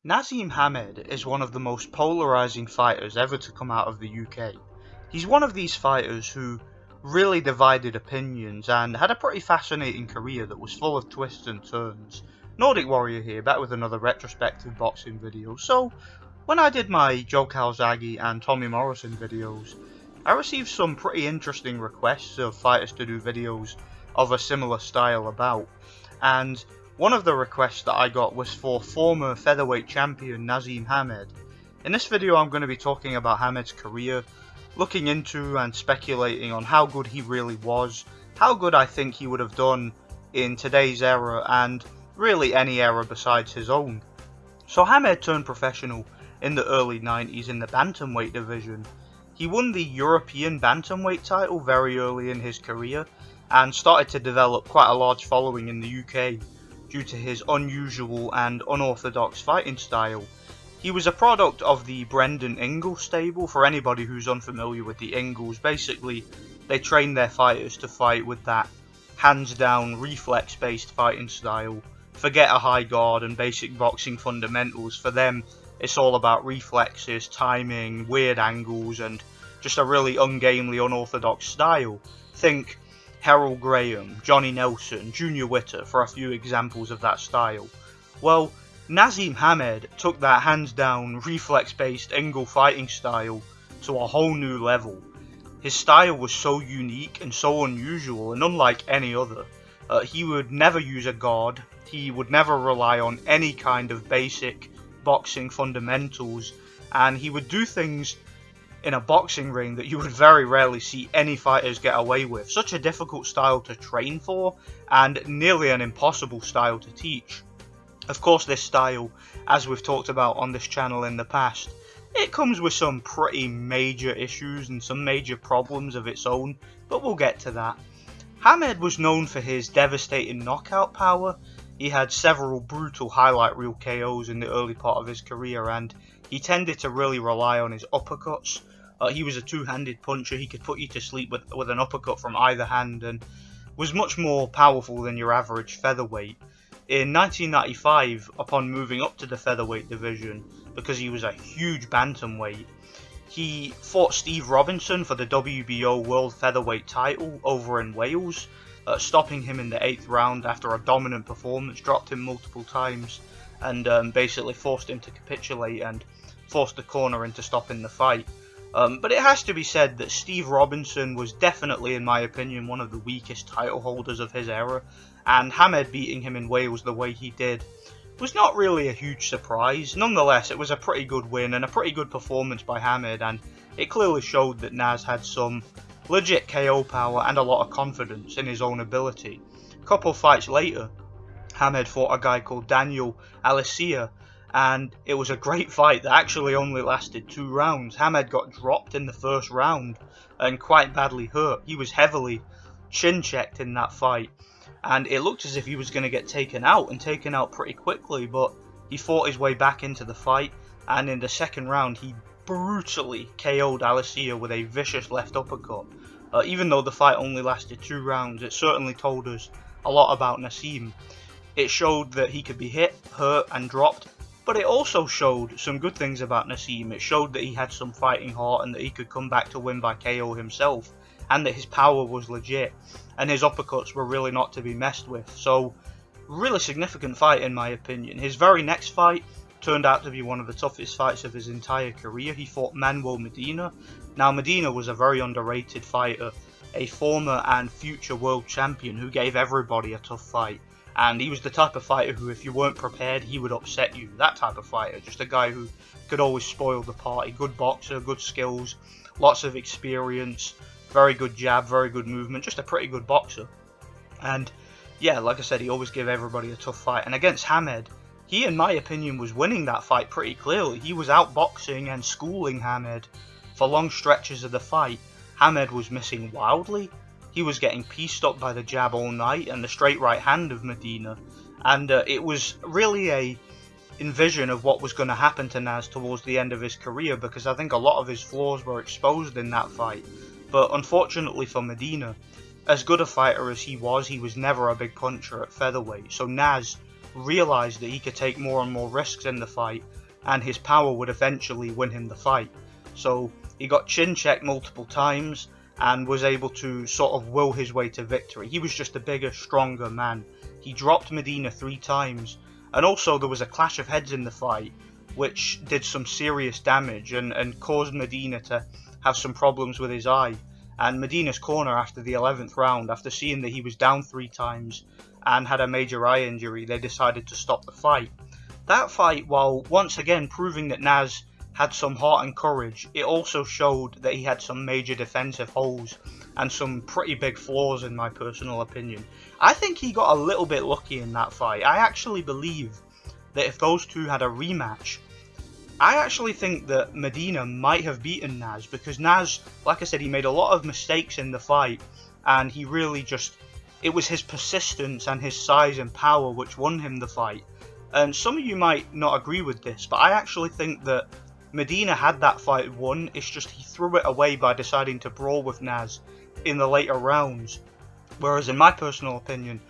Naseem Hamed is one of the most polarising fighters ever to come out of the UK. He's one of these fighters who really divided opinions and had a pretty fascinating career that was full of twists and turns. Nordic Warrior here, back with another retrospective boxing video. So, when I did my Joe Calzaghe and Tommy Morrison videos, I received some pretty interesting requests of fighters to do videos of a similar style about, and one of the requests that I got was for former featherweight champion Naseem Hamed. In this video I'm going to be talking about Hamed's career, looking into and speculating on how good he really was, how good I think he would have done in today's era and really any era besides his own. So Hamed turned professional in the early 90s in the bantamweight division. He won the European bantamweight title very early in his career and started to develop quite a large following in the UK due to his unusual and unorthodox fighting style. He was a product of the Brendan Ingalls stable. For anybody who's unfamiliar with the Ingalls, basically they train their fighters to fight with that hands down reflex based fighting style. Forget a high guard and basic boxing fundamentals. For them it's all about reflexes, timing, weird angles and just a really ungainly unorthodox style. Think Harold Graham, Johnny Nelson, Junior Witter for a few examples of that style. Well, Naseem Hamed took that hands down reflex based Ingalls fighting style to a whole new level. His style was so unique and so unusual and unlike any other. He would never use a guard, he would never rely on any kind of basic boxing fundamentals, and he would do things in a boxing ring that you would very rarely see any fighters get away with. Such a difficult style to train for and nearly an impossible style to teach. Of course, this style, as we've talked about on this channel in the past, it comes with some pretty major issues and some major problems of its own, but we'll get to that. Hamed was known for his devastating knockout power. He had several brutal highlight reel KOs in the early part of his career, and he tended to really rely on his uppercuts. He was a two-handed puncher. He could put you to sleep with an uppercut from either hand and was much more powerful than your average featherweight. In 1995, upon moving up to the featherweight division, because he was a huge bantamweight, he fought Steve Robinson for the WBO World Featherweight title over in Wales, stopping him in the 8th round after a dominant performance, dropped him multiple times and basically forced him to capitulate and forced the corner into stopping the fight. But it has to be said that Steve Robinson was definitely, in my opinion, one of the weakest title holders of his era, and Hamed beating him in Wales the way he did was not really a huge surprise. Nonetheless, it was a pretty good win and a pretty good performance by Hamed, and it clearly showed that Naz had some legit KO power and a lot of confidence in his own ability. A couple fights later, Hamed fought a guy called Daniel Alessia, and it was a great fight that actually only lasted 2 rounds. Hamed got dropped in the first round and quite badly hurt. He was heavily chin checked in that fight, and it looked as if he was going to get taken out pretty quickly, but he fought his way back into the fight, and in the second round he brutally KO'd Alessia with a vicious left uppercut. Even though the fight only lasted 2 rounds, it certainly told us a lot about Naseem. It showed that he could be hit, hurt and dropped, but it also showed some good things about Naseem. It showed that he had some fighting heart and that he could come back to win by KO himself, and that his power was legit, and his uppercuts were really not to be messed with. So, really significant fight in my opinion. His very next fight turned out to be one of the toughest fights of his entire career. He fought Manuel Medina. Now, Medina was a very underrated fighter, a former and future world champion who gave everybody a tough fight. And he was the type of fighter who, if you weren't prepared, he would upset you. That type of fighter. Just a guy who could always spoil the party. Good boxer, good skills, lots of experience, very good jab, very good movement. Just a pretty good boxer. And yeah, like I said, he always gave everybody a tough fight. And against Hamed, he, in my opinion, was winning that fight pretty clearly. He was outboxing and schooling Hamed for long stretches of the fight. Hamed was missing wildly. He was getting pieced up by the jab all night and the straight right hand of Medina, and it was really a envision of what was going to happen to Naz towards the end of his career, because I think a lot of his flaws were exposed in that fight. But unfortunately for Medina, as good a fighter as he was never a big puncher at featherweight, so Naz realised that he could take more and more risks in the fight and his power would eventually win him the fight. So he got chin checked multiple times and was able to sort of will his way to victory. He was just a bigger, stronger man. He dropped Medina 3 times, and also there was a clash of heads in the fight which did some serious damage and caused Medina to have some problems with his eye. And Medina's corner after the 11th round, after seeing that he was down 3 times and had a major eye injury, they decided to stop the fight. That fight, while once again proving that Nas had some heart and courage, it also showed that he had some major defensive holes and some pretty big flaws in my personal opinion. I think he got a little bit lucky in that fight. I actually believe that if those two had a rematch, I actually think that Medina might have beaten Nas, because Nas, like I said, he made a lot of mistakes in the fight, and he really just, it was his persistence and his size and power which won him the fight. And some of you might not agree with this, but I actually think that Medina had that fight won. It's just he threw it away by deciding to brawl with Nas in the later rounds. Whereas in my personal opinion,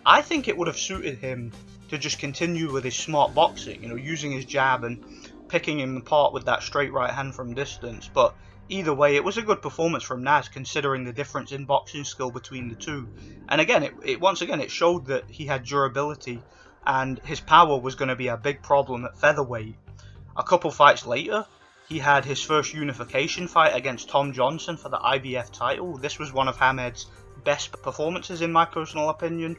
I think it would have suited him to just continue with his smart boxing, using his jab and picking him apart with that straight right hand from distance. But either way, it was a good performance from Nas, considering the difference in boxing skill between the two. And again, it showed that he had durability, and his power was going to be a big problem at featherweight. A couple fights later, he had his first unification fight against Tom Johnson for the IBF title. This was one of Hamed's best performances in my personal opinion,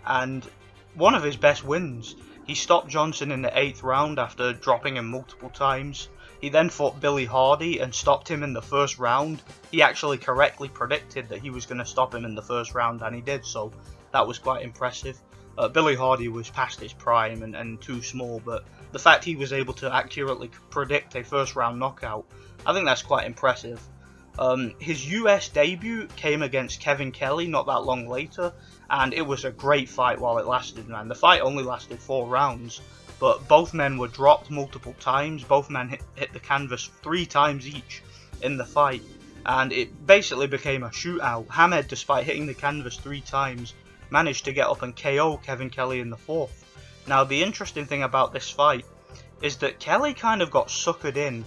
and one of his best wins. He stopped Johnson in the 8th round after dropping him multiple times. He then fought Billy Hardy and stopped him in the 1st round. He actually correctly predicted that he was going to stop him in the 1st round, and he did, so that was quite impressive. Billy Hardy was past his prime and too small, but the fact he was able to accurately predict a 1st round knockout, I think that's quite impressive. His US debut came against Kevin Kelly not that long later, and it was a great fight while it lasted, man. The fight only lasted 4 rounds, but both men were dropped multiple times. Both men hit the canvas 3 times each in the fight, and it basically became a shootout. Hamed, despite hitting the canvas 3 times, managed to get up and KO Kevin Kelly in the 4th. Now, the interesting thing about this fight is that Kelly kind of got suckered in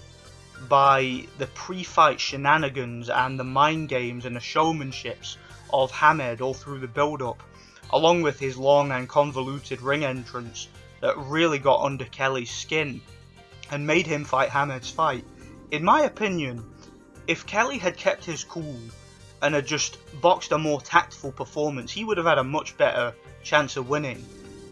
by the pre-fight shenanigans and the mind games and the showmanships of Hamed all through the build-up, along with his long and convoluted ring entrance that really got under Kelly's skin and made him fight Hamed's fight. In my opinion, if Kelly had kept his cool and had just boxed a more tactful performance, he would have had a much better chance of winning.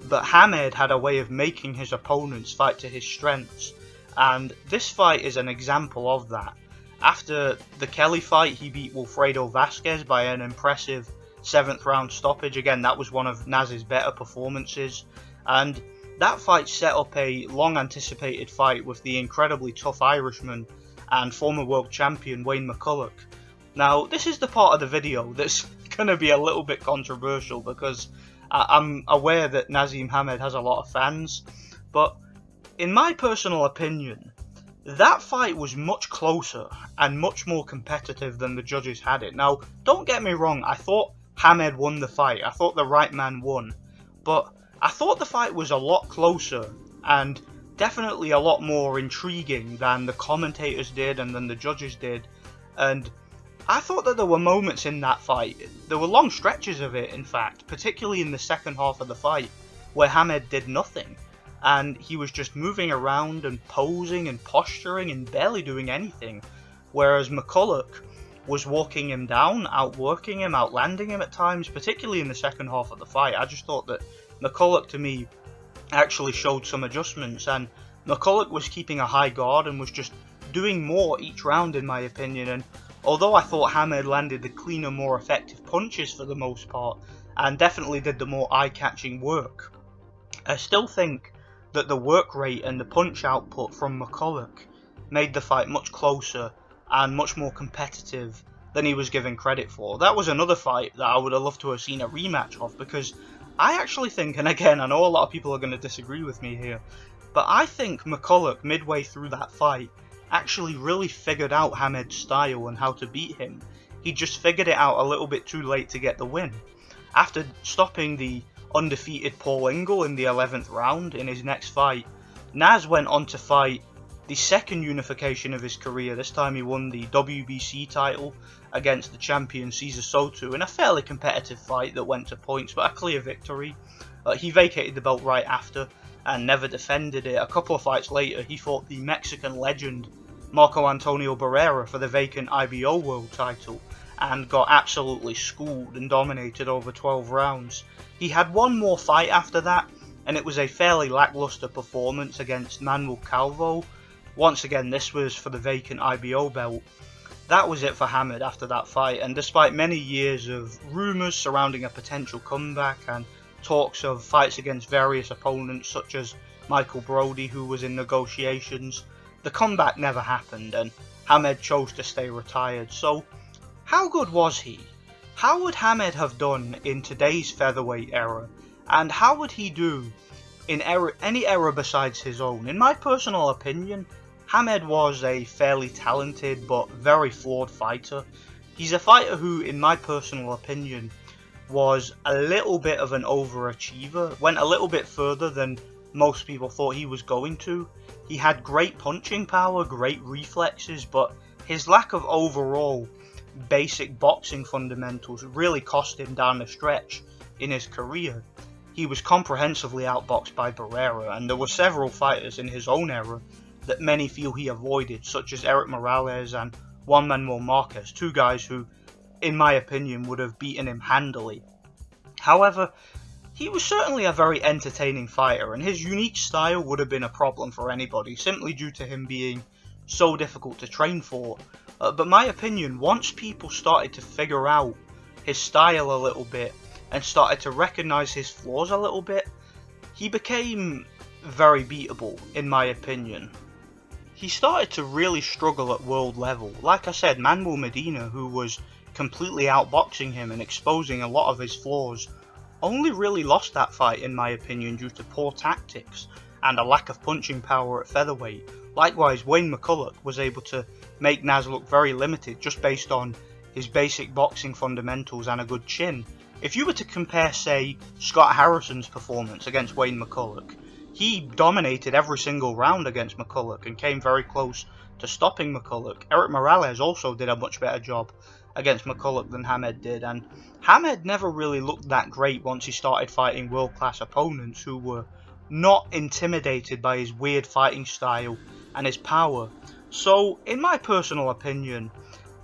But Hamed had a way of making his opponents fight to his strengths, and this fight is an example of that. After the Kelly fight, he beat Wilfredo Vasquez by an impressive 7th round stoppage. Again, that was one of Nas's better performances, and that fight set up a long anticipated fight with the incredibly tough Irishman and former world champion Wayne McCulloch. Now, this is the part of the video that's going to be a little bit controversial, because I'm aware that Naseem Hamed has a lot of fans, but in my personal opinion, that fight was much closer and much more competitive than the judges had it. Now, don't get me wrong, I thought Hamed won the fight. I thought the right man won, but I thought the fight was a lot closer and definitely a lot more intriguing than the commentators did and than the judges did. And I thought that there were moments in that fight, there were long stretches of it in fact, particularly in the second half of the fight, where Hamed did nothing, and he was just moving around and posing and posturing and barely doing anything, whereas McCulloch was walking him down, outworking him, outlanding him at times, particularly in the second half of the fight. I just thought that McCulloch, to me, actually showed some adjustments, and McCulloch was keeping a high guard and was just doing more each round in my opinion. And although I thought Hamed landed the cleaner, more effective punches for the most part, and definitely did the more eye-catching work, I still think that the work rate and the punch output from McCulloch made the fight much closer and much more competitive than he was given credit for. That was another fight that I would have loved to have seen a rematch of, because I actually think, and again, I know a lot of people are going to disagree with me here, but I think McCulloch, midway through that fight, actually really figured out Hamed's style and how to beat him. He just figured it out a little bit too late to get the win. After stopping the undefeated Paul Ingle in the 11th round in his next fight, Naz went on to fight the second unification of his career. This time he won the WBC title against the champion Cesar Soto in a fairly competitive fight that went to points, but a clear victory. He vacated the belt right after and never defended it. A couple of fights later, he fought the Mexican legend Marco Antonio Barrera for the vacant IBO world title and got absolutely schooled and dominated over 12 rounds. He had one more fight after that, and it was a fairly lackluster performance against Manuel Calvo. Once again, this was for the vacant IBO belt. That was it for Hamed after that fight, and despite many years of rumours surrounding a potential comeback and talks of fights against various opponents such as Michael Brody, who was in negotiations, the comeback never happened and Hamed chose to stay retired. So how good was he? How would Hamed have done in today's featherweight era, and how would he do in any era besides his own? In my personal opinion, Hamed was a fairly talented but very flawed fighter. He's a fighter who, in my personal opinion, was a little bit of an overachiever, went a little bit further than most people thought he was going to. He had great punching power, great reflexes, but his lack of overall basic boxing fundamentals really cost him down the stretch in his career. He was comprehensively outboxed by Barrera, and there were several fighters in his own era that many feel he avoided, such as Erik Morales and Juan Manuel Marquez, two guys who, in my opinion, would have beaten him handily. However, he was certainly a very entertaining fighter, and his unique style would have been a problem for anybody, simply due to him being so difficult to train for. But my opinion, once people started to figure out his style a little bit and started to recognise his flaws a little bit, he became very beatable, in my opinion. He started to really struggle at world level. Like I said, Manuel Medina, who was completely outboxing him and exposing a lot of his flaws, only really lost that fight, in my opinion, due to poor tactics and a lack of punching power at featherweight. Likewise, Wayne McCulloch was able to make Naz look very limited just based on his basic boxing fundamentals and a good chin. If you were to compare, say, Scott Harrison's performance against Wayne McCulloch, he dominated every single round against McCulloch and came very close to stopping McCulloch. Erik Morales also did a much better job against McCulloch than Hamed did, and Hamed never really looked that great once he started fighting world-class opponents who were not intimidated by his weird fighting style and his power. So, in my personal opinion,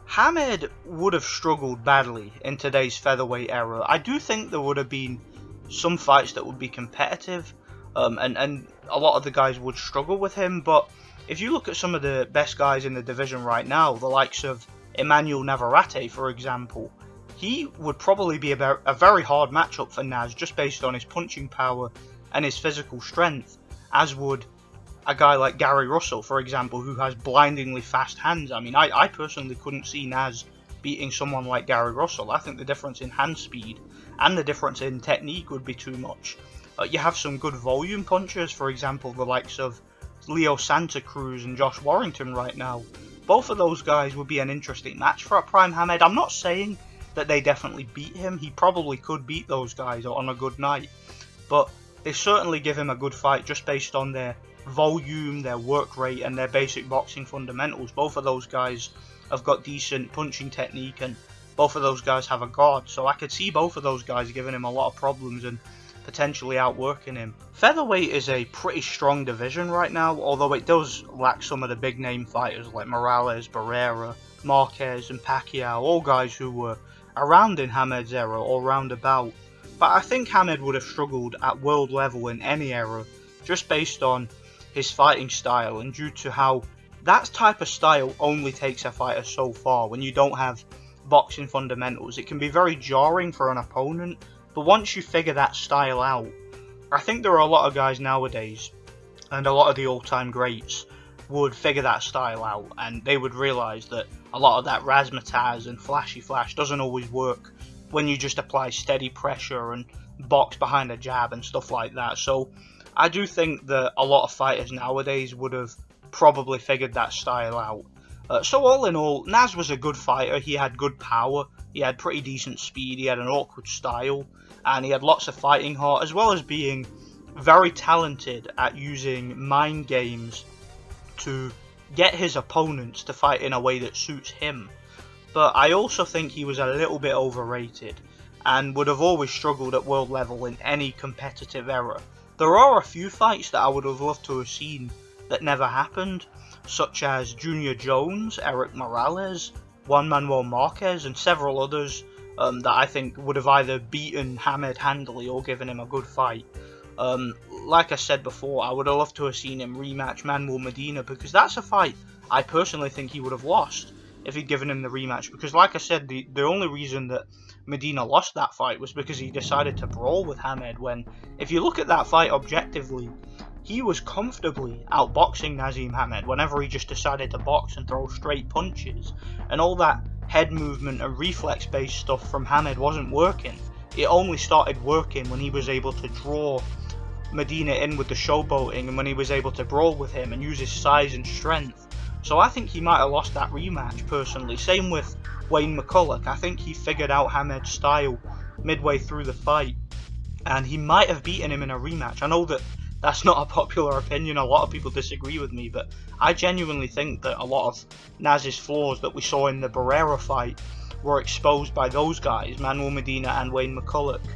Hamed would have struggled badly in today's featherweight era. I do think there would have been some fights that would be competitive, and a lot of the guys would struggle with him, but if you look at some of the best guys in the division right now, the likes of Emmanuel Navarrete, for example, he would probably be a very hard matchup for Naz just based on his punching power and his physical strength, as would a guy like Gary Russell, for example, who has blindingly fast hands. I mean, I personally couldn't see Naz beating someone like Gary Russell. I think the difference in hand speed and the difference in technique would be too much. You have some good volume punchers, for example, the likes of Leo Santa Cruz and Josh Warrington right now. Both of those guys would be an interesting match for a prime Hamed. I'm not saying that they definitely beat him. He probably could beat those guys on a good night, but they certainly give him a good fight just based on their volume, their work rate, and their basic boxing fundamentals. Both of those guys have got decent punching technique, and both of those guys have a guard, so I could see both of those guys giving him a lot of problems and potentially outworking him. Featherweight is a pretty strong division right now, although it does lack some of the big name fighters like Morales, Barrera, Marquez and Pacquiao, all guys who were around in Hamed's era or roundabout. But I think Hamed would have struggled at world level in any era, just based on his fighting style and due to how that type of style only takes a fighter so far. When you don't have boxing fundamentals, it can be very jarring for an opponent. But once you figure that style out, I think there are a lot of guys nowadays, and a lot of the all-time greats, would figure that style out, and they would realise that a lot of that razzmatazz and flashy flash doesn't always work when you just apply steady pressure and box behind a jab and stuff like that. So I do think that a lot of fighters nowadays would have probably figured that style out. So all in all, Naz was a good fighter. He had good power, he had pretty decent speed, he had an awkward style, and he had lots of fighting heart, as well as being very talented at using mind games to get his opponents to fight in a way that suits him. But I also think he was a little bit overrated and would have always struggled at world level in any competitive era. There are a few fights that I would have loved to have seen that never happened, such as Junior Jones, Eric Morales, Juan Manuel Marquez, and several others that I think would have either beaten Hamed handily or given him a good fight. Like I said before, I would have loved to have seen him rematch Manuel Medina, because that's a fight I personally think he would have lost if he'd given him the rematch, because like I said, the only reason that Medina lost that fight was because he decided to brawl with Hamed, when if you look at that fight objectively, he was comfortably outboxing Naseem Hamed whenever he just decided to box and throw straight punches, and all that head movement and reflex based stuff from Hamed wasn't working. It only started working when he was able to draw Medina in with the showboating, and when he was able to brawl with him and use his size and strength. So I think he might have lost that rematch personally. Same with Wayne McCulloch. I think he figured out Hamed's style midway through the fight, and he might have beaten him in a rematch. I know that that's not a popular opinion, a lot of people disagree with me, but I genuinely think that a lot of Naz's flaws that we saw in the Barrera fight were exposed by those guys, Manuel Medina and Wayne McCulloch.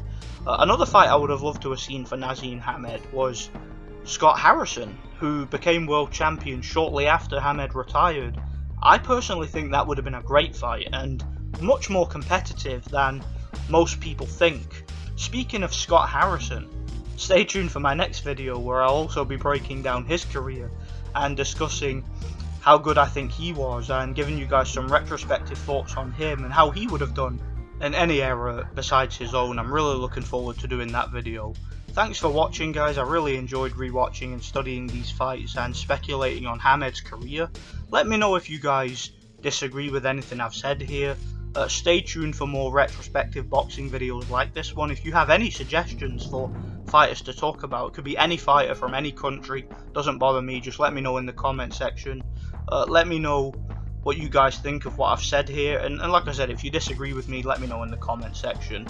Another fight I would have loved to have seen for Naseem Hamed was Scott Harrison, who became world champion shortly after Hamed retired. I personally think that would have been a great fight, and much more competitive than most people think. Speaking of Scott Harrison, stay tuned for my next video where I'll also be breaking down his career and discussing how good I think he was, and giving you guys some retrospective thoughts on him and how he would have done in any era besides his own. I'm really looking forward to doing that video. Thanks for watching, guys. I really enjoyed rewatching and studying these fights and speculating on Hamed's career. Let me know if you guys disagree with anything I've said here. Stay tuned for more retrospective boxing videos like this one. If you have any suggestions for fighters to talk about, it could be any fighter from any country, doesn't bother me, just let me know in the comment section. Let me know what you guys think of what I've said here, and like I said, if you disagree with me, let me know in the comment section.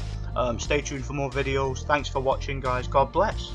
Stay tuned for more videos. Thanks for watching, guys. God bless.